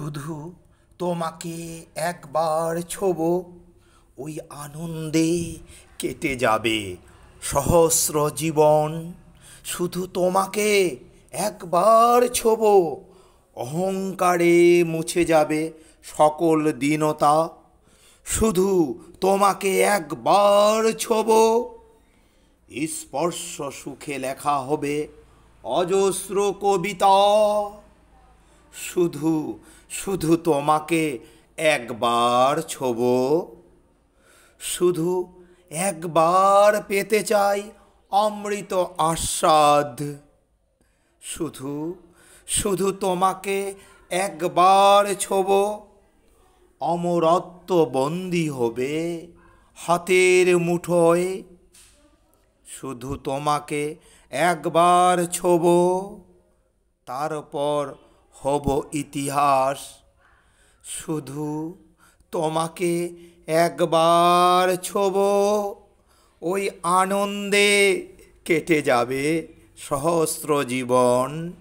শুধু তোমাকে একবার ছোবো, ওই আনন্দে কেটে যাবে সহস্র জীবন। শুধু তোমাকে একবার ছোবো, অহংকারে মুছে যাবে সকল দীনতা। শুধু তোমাকে একবার ছোবো, স্পর্শ সুখে লেখা হবে অজস্র কবিতা। শুধু শুধু তোমাকে একবার ছোবো, শুধু একবার পেতে চাই অমৃত আস্বাদ। শুধু শুধু তোমাকে একবার ছোবো, অমরত্ব বন্দী হবে হাতের মুঠোয়। শুধু তোমাকে একবার ছোবো, তারপর হব ইতিহাস। শুধু তোমাকে একবার ছোবো, ওই আনন্দে কেটে যাবে সহস্র জীবন।